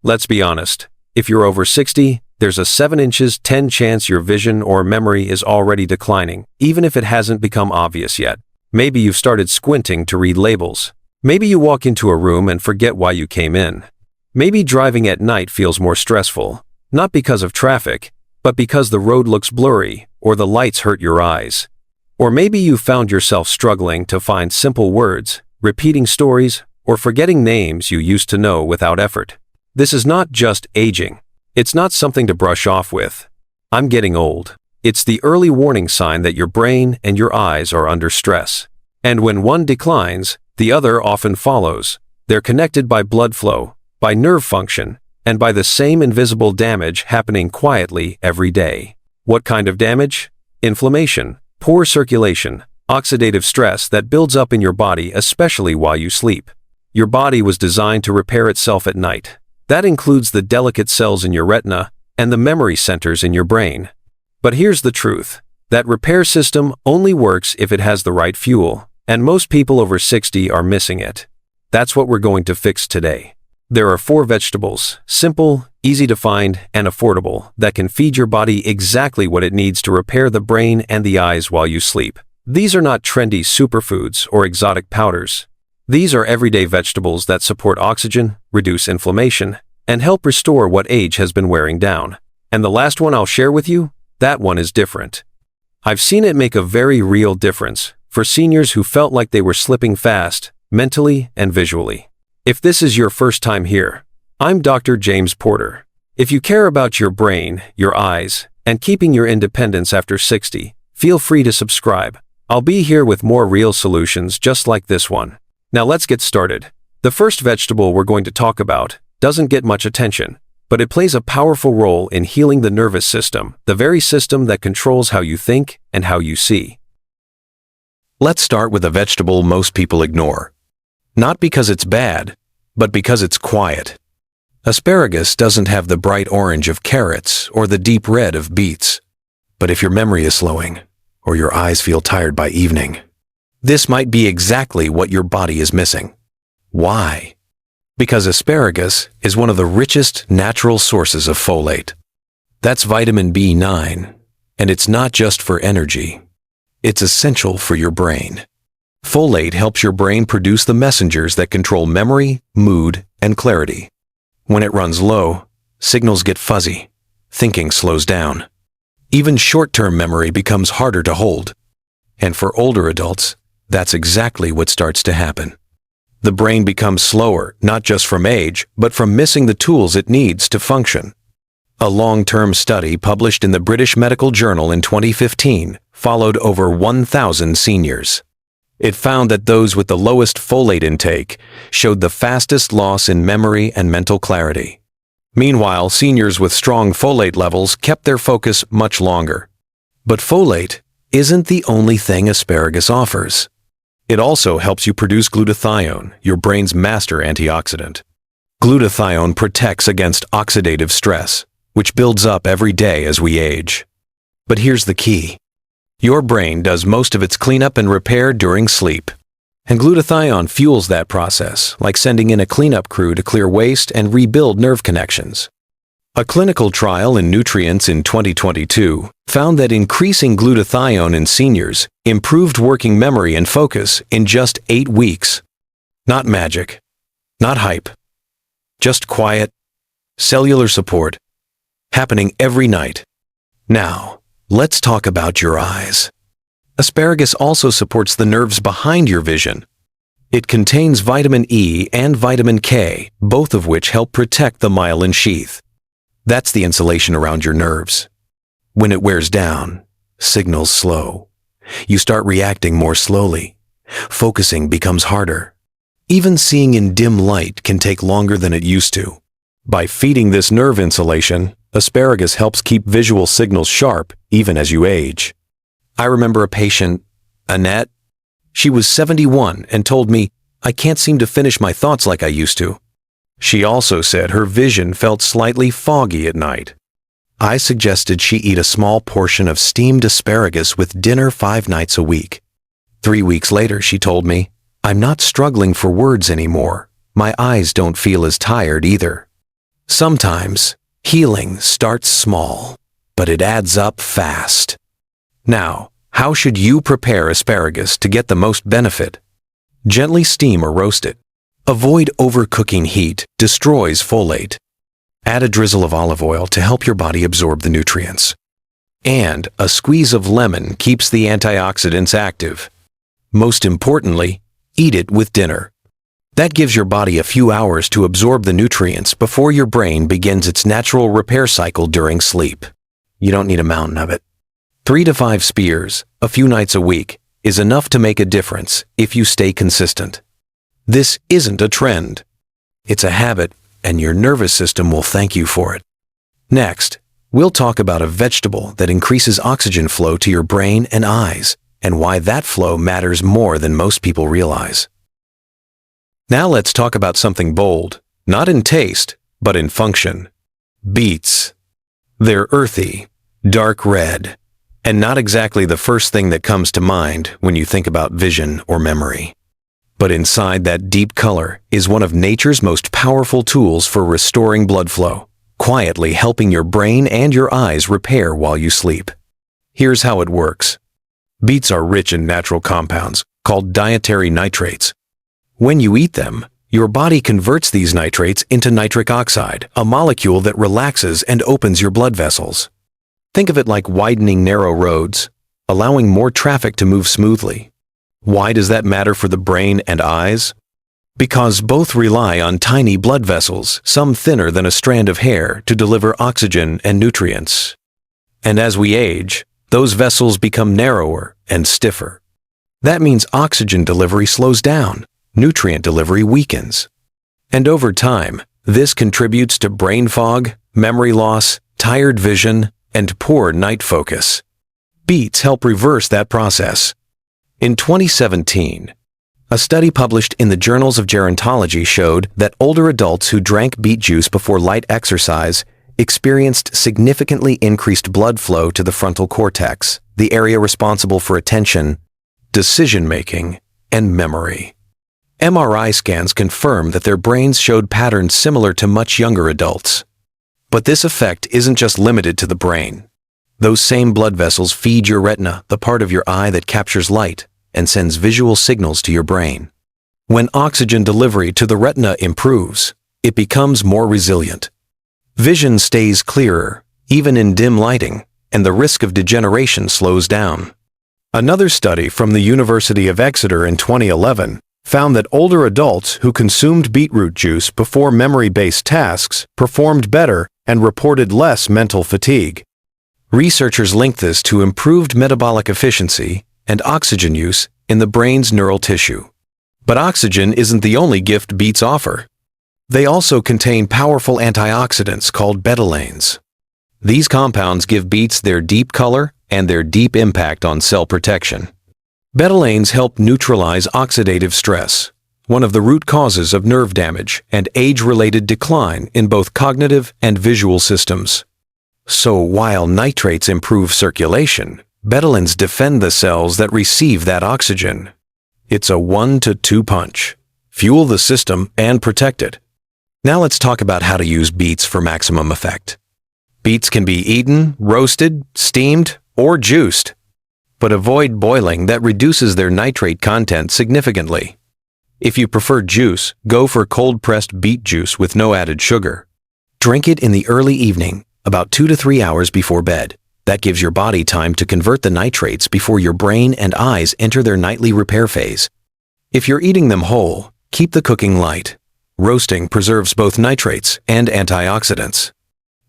Let's be honest. If you're over 60, there's a 7 inches 10 chance your vision or memory is already declining, even if it hasn't become obvious yet. Maybe you've started squinting to read labels. Maybe you walk into a room and forget why you came in. Maybe driving at night feels more stressful, not because of traffic, but because the road looks blurry or the lights hurt your eyes. Or maybe you found yourself struggling to find simple words, repeating stories, or forgetting names you used to know without effort. This is not just aging. It's not something to brush off with. I'm getting old. It's the early warning sign that your brain and your eyes are under stress. And when one declines, the other often follows. They're connected by blood flow, by nerve function, and by the same invisible damage happening quietly every day. What kind of damage? Inflammation, poor circulation, oxidative stress that builds up in your body especially while you sleep. Your body was designed to repair itself at night. That includes the delicate cells in your retina and the memory centers in your brain. But here's the truth. That repair system only works if it has the right fuel, and most people over 60 are missing it. That's what we're going to fix today. There are 4 vegetables, simple, easy to find, and affordable, that can feed your body exactly what it needs to repair the brain and the eyes while you sleep. These are not trendy superfoods or exotic powders. These are everyday vegetables that support oxygen, reduce inflammation, and help restore what age has been wearing down. And the last one I'll share with you, that one is different. I've seen it make a very real difference for seniors who felt like they were slipping fast, mentally and visually. If this is your first time here, I'm Dr. James Porter. If you care about your brain, your eyes, and keeping your independence after 60, feel free to subscribe. I'll be here with more real solutions just like this one. Now let's get started. The first vegetable we're going to talk about doesn't get much attention, but it plays a powerful role in healing the nervous system, the very system that controls how you think and how you see. Let's start with a vegetable most people ignore. Not because it's bad, but because it's quiet. Asparagus doesn't have the bright orange of carrots or the deep red of beets. But if your memory is slowing, or your eyes feel tired by evening, this might be exactly what your body is missing. Why? Because asparagus is one of the richest natural sources of folate. That's vitamin B9, and it's not just for energy. It's essential for your brain. Folate helps your brain produce the messengers that control memory, mood, and clarity. When it runs low, signals get fuzzy. Thinking slows down. Even short-term memory becomes harder to hold. And for older adults, that's exactly what starts to happen. The brain becomes slower, not just from age, but from missing the tools it needs to function. A long-term study published in the British Medical Journal in 2015 followed over 1,000 seniors. It found that those with the lowest folate intake showed the fastest loss in memory and mental clarity. Meanwhile, seniors with strong folate levels kept their focus much longer. But folate isn't the only thing asparagus offers. It also helps you produce glutathione, your brain's master antioxidant. Glutathione protects against oxidative stress, which builds up every day as we age. But here's the key. Your brain does most of its cleanup and repair during sleep. And glutathione fuels that process, like sending in a cleanup crew to clear waste and rebuild nerve connections. A clinical trial in Nutrients in 2022 found that increasing glutathione in seniors improved working memory and focus in just 8 weeks. Not magic, not hype, just quiet, cellular support, happening every night. Now, let's talk about your eyes. Asparagus also supports the nerves behind your vision. It contains vitamin E and vitamin K, both of which help protect the myelin sheath. That's the insulation around your nerves. When it wears down, signals slow. You start reacting more slowly. Focusing becomes harder. Even seeing in dim light can take longer than it used to. By feeding this nerve insulation, asparagus helps keep visual signals sharp even as you age. I remember a patient, Annette. She was 71 and told me, "I can't seem to finish my thoughts like I used to." She also said her vision felt slightly foggy at night. I suggested she eat a small portion of steamed asparagus with dinner 5 nights a week. 3 weeks later, she told me, "I'm not struggling for words anymore. My eyes don't feel as tired either." Sometimes, healing starts small, but it adds up fast. Now, how should you prepare asparagus to get the most benefit? Gently steam or roast it. Avoid overcooking. Heat destroys folate. Add a drizzle of olive oil to help your body absorb the nutrients. And a squeeze of lemon keeps the antioxidants active. Most importantly, eat it with dinner. That gives your body a few hours to absorb the nutrients before your brain begins its natural repair cycle during sleep. You don't need a mountain of it. 3 to 5 spears, a few nights a week, is enough to make a difference if you stay consistent. This isn't a trend. It's a habit, and your nervous system will thank you for it. Next, we'll talk about a vegetable that increases oxygen flow to your brain and eyes, and why that flow matters more than most people realize. Now let's talk about something bold, not in taste, but in function. Beets. They're earthy, dark red, and not exactly the first thing that comes to mind when you think about vision or memory. But inside that deep color is one of nature's most powerful tools for restoring blood flow, quietly helping your brain and your eyes repair while you sleep. Here's how it works. Beets are rich in natural compounds called dietary nitrates. When you eat them, your body converts these nitrates into nitric oxide, a molecule that relaxes and opens your blood vessels. Think of it like widening narrow roads, allowing more traffic to move smoothly. Why does that matter for the brain and eyes? Because both rely on tiny blood vessels, some thinner than a strand of hair, to deliver oxygen and nutrients. And as we age, those vessels become narrower and stiffer. That means oxygen delivery slows down, nutrient delivery weakens. And over time, this contributes to brain fog, memory loss, tired vision, and poor night focus. Beets help reverse that process. In 2017, a study published in the Journals of Gerontology showed that older adults who drank beet juice before light exercise experienced significantly increased blood flow to the frontal cortex, the area responsible for attention, decision-making, and memory. MRI scans confirm that their brains showed patterns similar to much younger adults. But this effect isn't just limited to the brain. Those same blood vessels feed your retina, the part of your eye that captures light and sends visual signals to your brain. When oxygen delivery to the retina improves, it becomes more resilient. Vision stays clearer, even in dim lighting, and the risk of degeneration slows down. Another study from the University of Exeter in 2011 found that older adults who consumed beetroot juice before memory-based tasks performed better and reported less mental fatigue. Researchers linked this to improved metabolic efficiency and oxygen use in the brain's neural tissue. But oxygen isn't the only gift beets offer. They also contain powerful antioxidants called betalains. These compounds give beets their deep color and their deep impact on cell protection. Betalains help neutralize oxidative stress, one of the root causes of nerve damage and age-related decline in both cognitive and visual systems. So while nitrates improve circulation, betalains defend the cells that receive that oxygen. It's a 1-2 punch. Fuel the system and protect it. Now let's talk about how to use beets for maximum effect. Beets can be eaten, roasted, steamed, or juiced. But avoid boiling, that reduces their nitrate content significantly. If you prefer juice, go for cold-pressed beet juice with no added sugar. Drink it in the early evening, about 2 to 3 hours before bed. That gives your body time to convert the nitrates before your brain and eyes enter their nightly repair phase. If you're eating them whole, keep the cooking light. Roasting preserves both nitrates and antioxidants.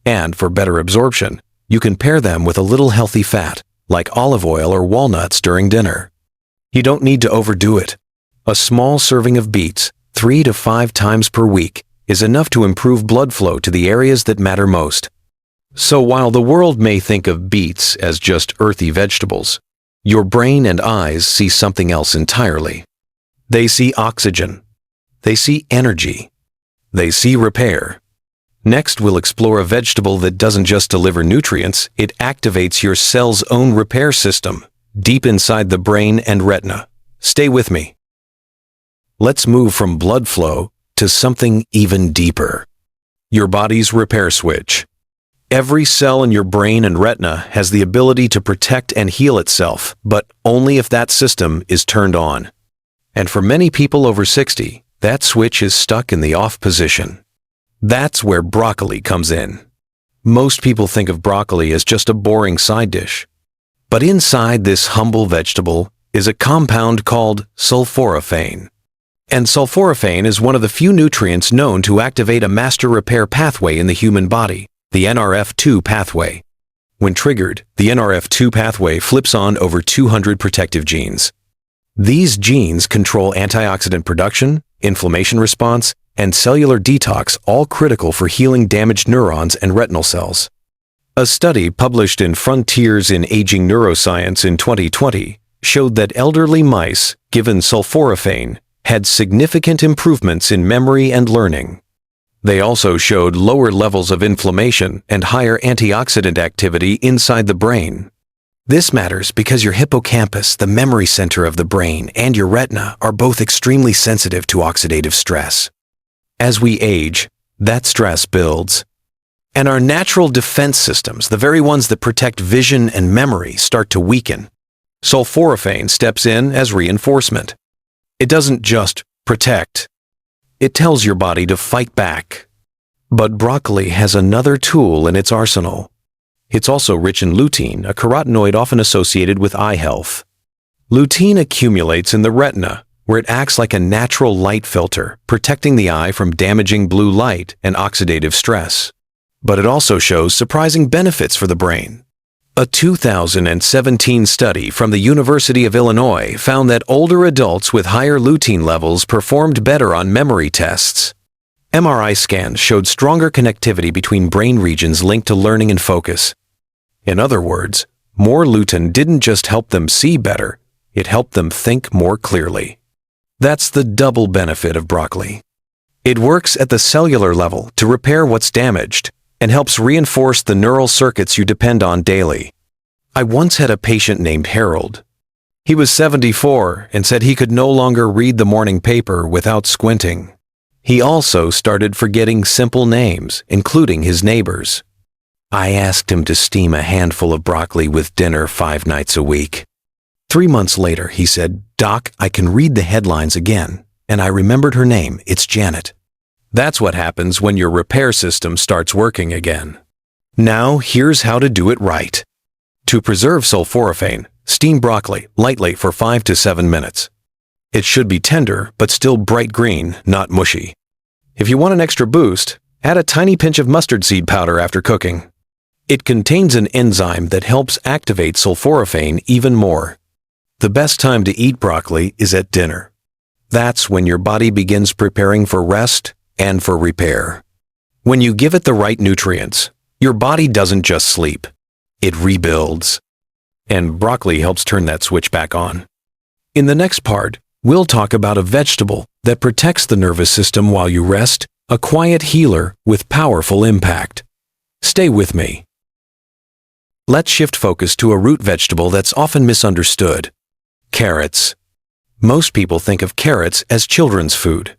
And for better absorption, you can pair them with a little healthy fat, like olive oil or walnuts during dinner. You don't need to overdo it. A small serving of beets, 3 to 5 times per week, is enough to improve blood flow to the areas that matter most. So while the world may think of beets as just earthy vegetables, your brain and eyes see something else entirely. They see oxygen. They see energy. They see repair. Next, we'll explore a vegetable that doesn't just deliver nutrients, it activates your cell's own repair system, deep inside the brain and retina. Stay with me. Let's move from blood flow to something even deeper. your body's repair switch. Every cell in your brain and retina has the ability to protect and heal itself, but only if that system is turned on. And for many people over 60, that switch is stuck in the off position. That's where broccoli comes in. Most people think of broccoli as just a boring side dish. But inside this humble vegetable is a compound called sulforaphane. And sulforaphane is one of the few nutrients known to activate a master repair pathway in the human body, the NRF2 pathway. When triggered, the NRF2 pathway flips on over 200 protective genes. These genes control antioxidant production, inflammation response, and cellular detox, all critical for healing damaged neurons and retinal cells. A study published in Frontiers in Aging Neuroscience in 2020 showed that elderly mice given sulforaphane had significant improvements in memory and learning. They also showed lower levels of inflammation and higher antioxidant activity inside the brain. This matters because your hippocampus, the memory center of the brain, and your retina are both extremely sensitive to oxidative stress. As we age, that stress builds. And our natural defense systems, the very ones that protect vision and memory, start to weaken. Sulforaphane steps in as reinforcement. It doesn't just protect. It tells your body to fight back. But broccoli has another tool in its arsenal. It's also rich in lutein, a carotenoid often associated with eye health. Lutein accumulates in the retina, where it acts like a natural light filter, protecting the eye from damaging blue light and oxidative stress. But it also shows surprising benefits for the brain. A 2017 study from the University of Illinois found that older adults with higher lutein levels performed better on memory tests. MRI scans showed stronger connectivity between brain regions linked to learning and focus. In other words, more lutein didn't just help them see better, it helped them think more clearly. That's the double benefit of broccoli. It works at the cellular level to repair what's damaged and helps reinforce the neural circuits you depend on daily. I once had a patient named Harold. He was 74 and said he could no longer read the morning paper without squinting. He also started forgetting simple names, including his neighbors. I asked him to steam a handful of broccoli with dinner 5 nights a week. 3 months later, he said, "Doc, I can read the headlines again, and I remembered her name. It's Janet." That's what happens when your repair system starts working again. Now, here's how to do it right. To preserve sulforaphane, steam broccoli lightly for 5 to 7 minutes. It should be tender, but still bright green, not mushy. If you want an extra boost, add a tiny pinch of mustard seed powder after cooking. It contains an enzyme that helps activate sulforaphane even more. The best time to eat broccoli is at dinner. That's when your body begins preparing for rest and for repair. When you give it the right nutrients, your body doesn't just sleep, it rebuilds. And broccoli helps turn that switch back on. In the next part, we'll talk about a vegetable that protects the nervous system while you rest, a quiet healer with powerful impact. Stay with me. Let's shift focus to a root vegetable that's often misunderstood. Carrots. Most people think of carrots as children's food.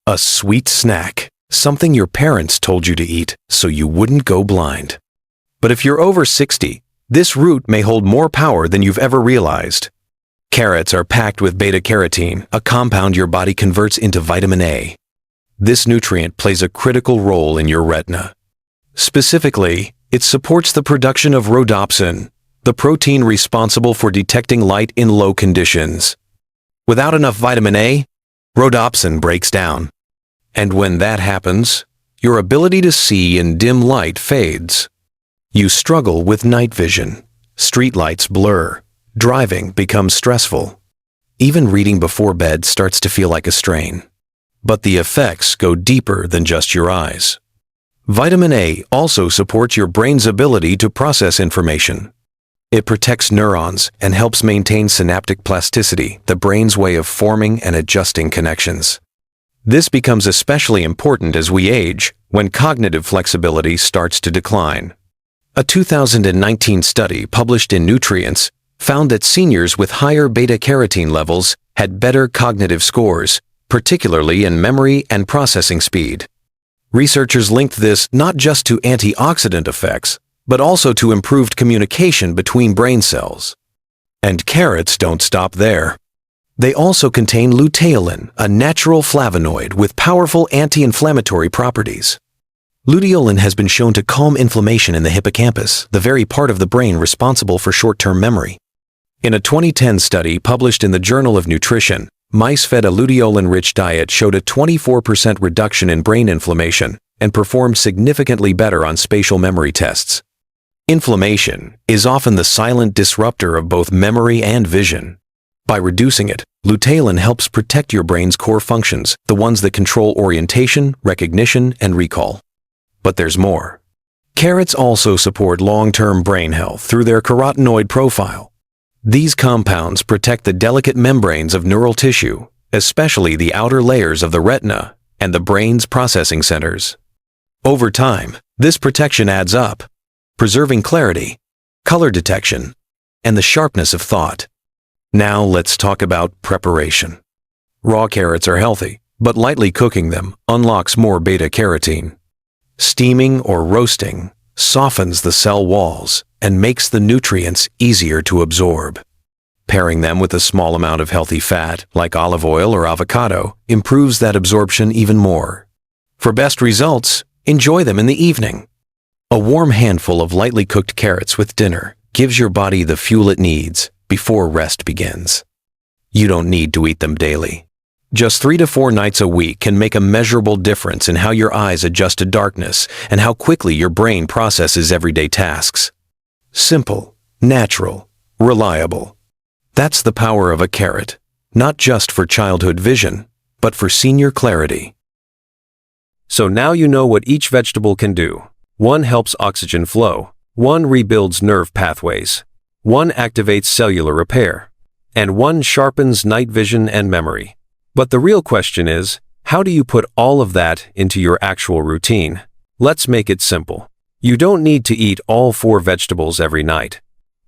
A sweet snack, something your parents told you to eat so you wouldn't go blind. But if you're over 60, this root may hold more power than you've ever realized. Carrots are packed with beta-carotene, a compound your body converts into vitamin A. This nutrient plays a critical role in your retina. Specifically, it supports the production of rhodopsin, the protein responsible for detecting light in low conditions. Without enough vitamin A, rhodopsin breaks down. And when that happens, your ability to see in dim light fades. You struggle with night vision, street lights blur, driving becomes stressful. Even reading before bed starts to feel like a strain. But the effects go deeper than just your eyes. Vitamin A also supports your brain's ability to process information. It protects neurons and helps maintain synaptic plasticity, the brain's way of forming and adjusting connections. This becomes especially important as we age, when cognitive flexibility starts to decline. A 2019 study published in Nutrients found that seniors with higher beta-carotene levels had better cognitive scores, particularly in memory and processing speed. Researchers linked this not just to antioxidant effects, but also to improved communication between brain cells. And carrots don't stop there. They also contain luteolin, a natural flavonoid with powerful anti-inflammatory properties. Luteolin has been shown to calm inflammation in the hippocampus, the very part of the brain responsible for short-term memory. In a 2010 study published in the Journal of Nutrition, mice fed a luteolin-rich diet showed a 24% reduction in brain inflammation and performed significantly better on spatial memory tests. Inflammation is often the silent disruptor of both memory and vision. By reducing it, luteolin helps protect your brain's core functions, the ones that control orientation, recognition, and recall. But there's more. Carrots also support long-term brain health through their carotenoid profile. These compounds protect the delicate membranes of neural tissue, especially the outer layers of the retina and the brain's processing centers. Over time, this protection adds up, preserving clarity, color detection, and the sharpness of thought. Now let's talk about preparation. Raw carrots are healthy, but lightly cooking them unlocks more beta-carotene. Steaming or roasting softens the cell walls and makes the nutrients easier to absorb. Pairing them with a small amount of healthy fat, like olive oil or avocado, improves that absorption even more. For best results, enjoy them in the evening. A warm handful of lightly cooked carrots with dinner gives your body the fuel it needs before rest begins. You don't need to eat them daily. Just 3 to 4 nights a week can make a measurable difference in how your eyes adjust to darkness and how quickly your brain processes everyday tasks. Simple, natural, reliable. That's the power of a carrot, not just for childhood vision, but for senior clarity. So now you know what each vegetable can do. One helps oxygen flow, one rebuilds nerve pathways, one activates cellular repair, and one sharpens night vision and memory. But the real question is, how do you put all of that into your actual routine? Let's make it simple. You don't need to eat all 4 vegetables every night.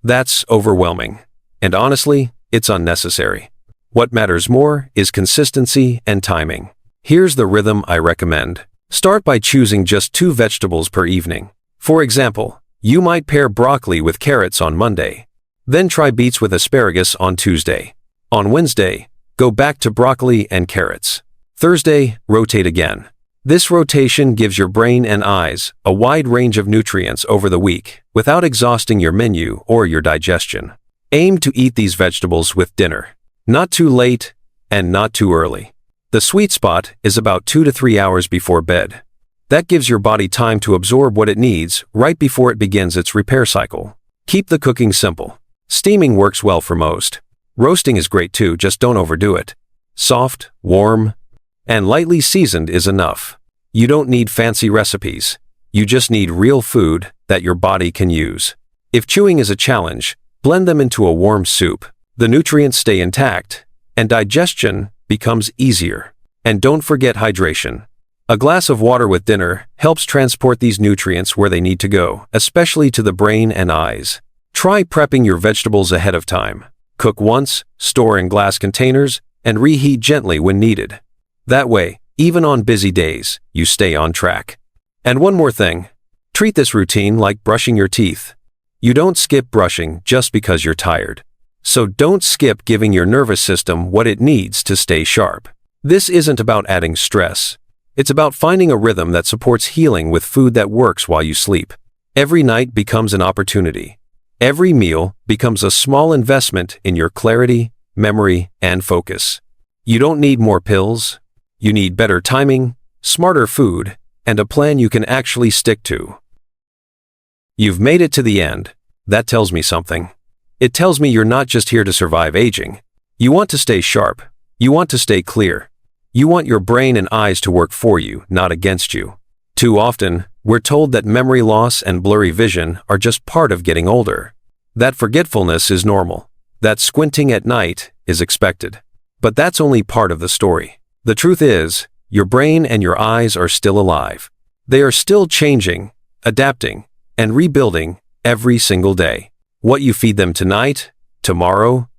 That's overwhelming. And honestly, it's unnecessary. What matters more is consistency and timing. Here's the rhythm I recommend. Start by choosing just 2 vegetables per evening. For example, you might pair broccoli with carrots on Monday. Then try beets with asparagus on Tuesday. On Wednesday, go back to broccoli and carrots. Thursday, rotate again. This rotation gives your brain and eyes a wide range of nutrients over the week without exhausting your menu or your digestion. Aim to eat these vegetables with dinner. Not too late and not too early. The sweet spot is about 2 to 3 hours before bed. That gives your body time to absorb what it needs right before it begins its repair cycle. Keep the cooking simple. Steaming works well for most. Roasting is great too, just don't overdo it. Soft, warm, and lightly seasoned is enough. You don't need fancy recipes. You just need real food that your body can use. If chewing is a challenge, blend them into a warm soup. The nutrients stay intact, and digestion becomes easier. And don't forget hydration. A glass of water with dinner helps transport these nutrients where they need to go, especially to the brain and eyes. Try prepping your vegetables ahead of time. Cook once, store in glass containers, and reheat gently when needed. That way, even on busy days, you stay on track. And one more thing. Treat this routine like brushing your teeth. You don't skip brushing just because you're tired. So don't skip giving your nervous system what it needs to stay sharp. This isn't about adding stress. It's about finding a rhythm that supports healing with food that works while you sleep. Every night becomes an opportunity. Every meal becomes a small investment in your clarity, memory, and focus. You don't need more pills. You need better timing, smarter food, and a plan you can actually stick to. You've made it to the end. That tells me something. It tells me you're not just here to survive aging. You want to stay sharp. You want to stay clear. You want your brain and eyes to work for you, not against you. Too often, we're told that memory loss and blurry vision are just part of getting older. That forgetfulness is normal. That squinting at night is expected. But that's only part of the story. The truth is, your brain and your eyes are still alive. They are still changing, adapting, and rebuilding every single day. What you feed them tonight, tomorrow,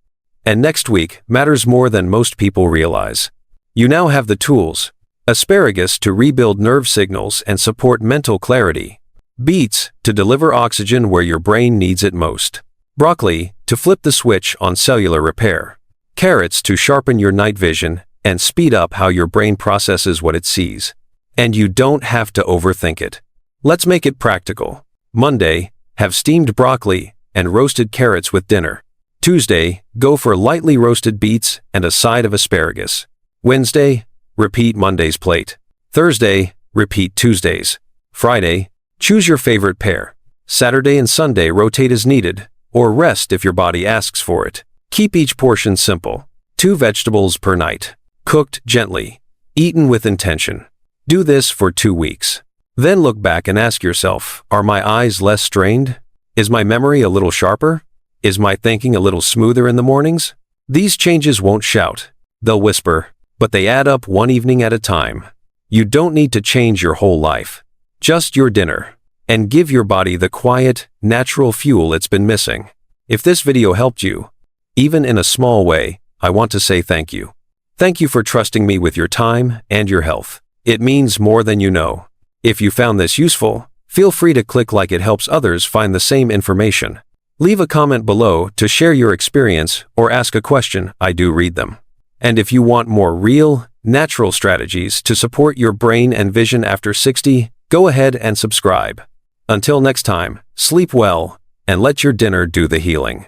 and next week matters more than most people realize. You now have the tools, Asparagus to rebuild nerve signals and support mental clarity. Beets to deliver oxygen where your brain needs it most. Broccoli to flip the switch on cellular repair. Carrots to sharpen your night vision and speed up how your brain processes what it sees. And you don't have to overthink it. Let's make it practical. Monday, have steamed broccoli and roasted carrots with dinner. Tuesday, go for lightly roasted beets and a side of asparagus. Wednesday, repeat Monday's plate. Thursday, repeat Tuesday's. Friday, choose your favorite pair. Saturday and Sunday rotate as needed, or rest if your body asks for it. Keep each portion simple. 2 vegetables per night. Cooked gently. Eaten with intention. Do this for 2 weeks. Then look back and ask yourself, are my eyes less strained? Is my memory a little sharper? Is my thinking a little smoother in the mornings? These changes won't shout. They'll whisper, but they add up one evening at a time. You don't need to change your whole life. Just your dinner. And give your body the quiet, natural fuel it's been missing. If this video helped you, even in a small way, I want to say thank you. Thank you for trusting me with your time and your health. It means more than you know. If you found this useful, feel free to click like. It helps others find the same information. Leave a comment below to share your experience or ask a question. I do read them. And if you want more real, natural strategies to support your brain and vision after 60, go ahead and subscribe. Until next time, sleep well and let your dinner do the healing.